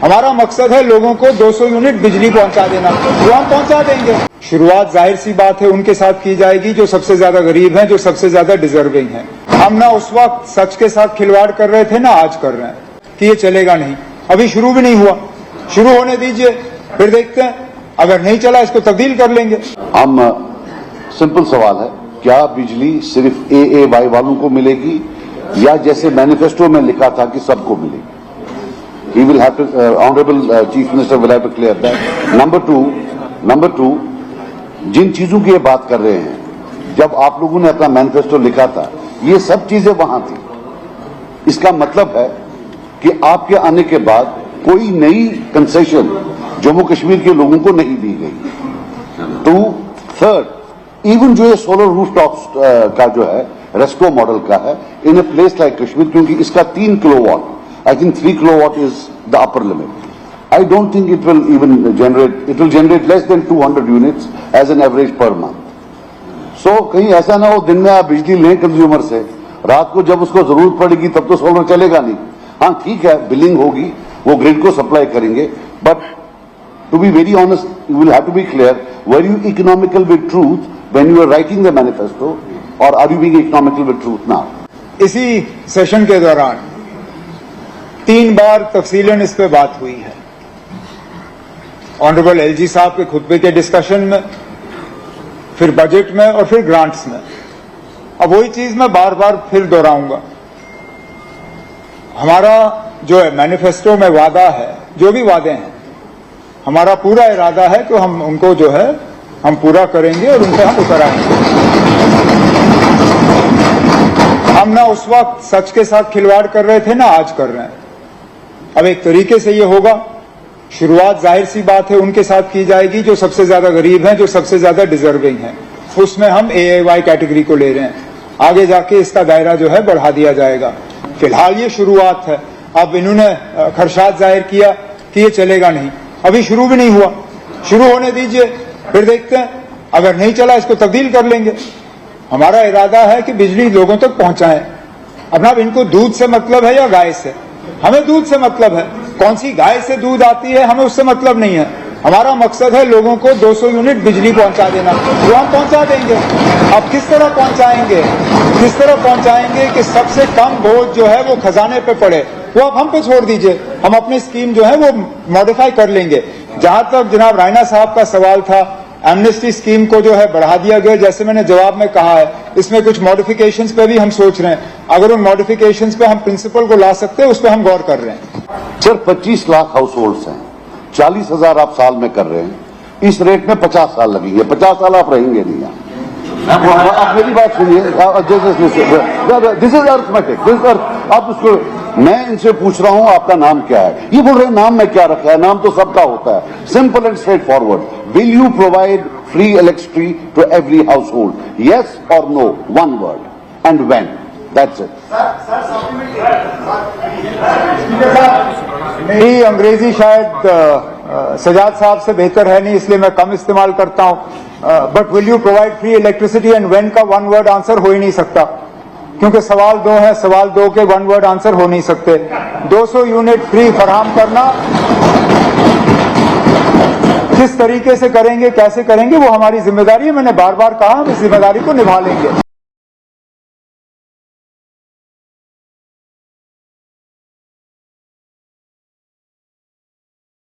हमारा मकसद है लोगों को 200 यूनिट बिजली पहुंचा देना, वो हम पहुंचा देंगे। शुरुआत जाहिर सी बात है उनके साथ की जाएगी जो सबसे ज्यादा गरीब हैं, जो सबसे ज्यादा डिजर्विंग हैं। हम ना उस वक्त सच के साथ खिलवाड़ कर रहे थे ना आज कर रहे हैं कि ये चलेगा नहीं। अभी शुरू भी नहीं हुआ, शुरू होने दीजिए, फिर देखते हैं, अगर नहीं चला इसको तब्दील कर लेंगे। हम सिंपल सवाल है, क्या बिजली सिर्फ AAY वालों को मिलेगी या जैसे मैनिफेस्टो में लिखा था कि सबको मिलेगी? He will have to, Honorable Chief Minister will have to clear that. Number two, जिन चीजों की ये बात कर रहे हैं, जब आप लोगों ने अपना मैनिफेस्टो लिखा था, ये सब चीजें वहां थी। इसका मतलब है कि आपके आने के बाद कोई नई कंसेशन जम्मू कश्मीर के लोगों को नहीं दी गई। थर्ड, इवन जो ये सोलर रूफटॉप्स का जो है रेस्को मॉडल का है इन ए प्लेस लाइक कश्मीर, क्योंकि इसका 3 kilowatt, I think 3 kilowatt is the upper limit. I don't think it will even generate less than 200 units as an average per month. So कहीं ऐसा ना हो दिन में आप बिजली लें कंज्यूमर से, रात को जब उसको जरूरत पड़ेगी तब तो सोलर चलेगा नहीं। हाँ ठीक है, बिलिंग होगी, वो ग्रिड को सप्लाई करेंगे, but to be very honest, you will have to be clear, were you economical with truth when you were writing the manifesto, or are you being economical with truth now? इसी session के दौरान 3 बार तफसीलन इस पे बात हुई है। Honourable LG साहब के खुतबे के डिस्कशन में, फिर बजट में और फिर ग्रांट्स में। अब वही चीज मैं बार बार फिर दोहराऊंगा। हमारा जो है मैनिफेस्टो में वादा है, जो भी वादे हैं, हमारा पूरा इरादा है कि हम उनको जो है हम पूरा करेंगे और उन पर हम उतर आएंगे। हम ना उस वक्त सच के साथ खिलवाड़ कर रहे थे ना आज कर रहे हैं। अब एक तरीके से ये होगा, शुरुआत जाहिर सी बात है उनके साथ की जाएगी जो सबसे ज्यादा गरीब हैं, जो सबसे ज्यादा डिजर्विंग हैं। उसमें हम AAY कैटेगरी को ले रहे हैं, आगे जाके इसका दायरा जो है बढ़ा दिया जाएगा। फिलहाल ये शुरुआत है। अब इन्होंने खदशात जाहिर किया कि ये चलेगा नहीं, अभी शुरू भी नहीं हुआ, शुरू होने दीजिए, फिर देखते हैं, अगर नहीं चला इसको तब्दील कर लेंगे। हमारा इरादा है कि बिजली लोगों तक पहुंचाएं। अब इनको दूध से मतलब है या गाय से? हमें दूध से मतलब है। कौन सी गाय से दूध आती है हमें उससे मतलब नहीं है। हमारा मकसद है लोगों को 200 यूनिट बिजली पहुंचा देना, वो हम पहुंचा देंगे। अब किस तरह पहुंचाएंगे कि सबसे कम बोझ जो है वो खजाने पे पड़े, वो अब हम पे छोड़ दीजिए। हम अपनी स्कीम जो है वो मॉडिफाई कर लेंगे। जहां तक जनाब रायना साहब का सवाल था, एमनेस्टी स्कीम को जो है बढ़ा दिया गया, जैसे मैंने जवाब में कहा है, इसमें कुछ मॉडिफिकेशंस पे भी हम सोच रहे हैं। अगर उन मॉडिफिकेशंस पे हम प्रिंसिपल को ला सकते हैं, उस पर हम गौर कर रहे हैं। सर 25 लाख हाउस होल्ड्स हैं, 40,000 आप साल में कर रहे हैं, इस रेट में 50 साल लगेंगे। 50 साल आप रहेंगे नहीं यहाँ। आप मेरी बात सुनिए, दिस इज अर्थमेटिक। आप उसको, मैं इनसे पूछ रहा हूं आपका नाम क्या है, ये बोल रहे हैं नाम में क्या रखा है, नाम तो सबका होता है। Simple and straightforward, will you provide free electricity to every household, yes और no, one word, and when, that's it. मेरी अंग्रेजी शायद सजाद साहब से बेहतर है नहीं, इसलिए मैं कम इस्तेमाल करता हूं। But will you provide free electricity and when का वन वर्ड आंसर हो ही नहीं सकता, क्योंकि सवाल 2 है, सवाल 2 के वन वर्ड आंसर हो नहीं सकते। 200 यूनिट फ्री फराहम करना, किस तरीके से करेंगे, कैसे करेंगे, वो हमारी जिम्मेदारी है। मैंने बार बार कहा हम इस जिम्मेदारी को निभा लेंगे।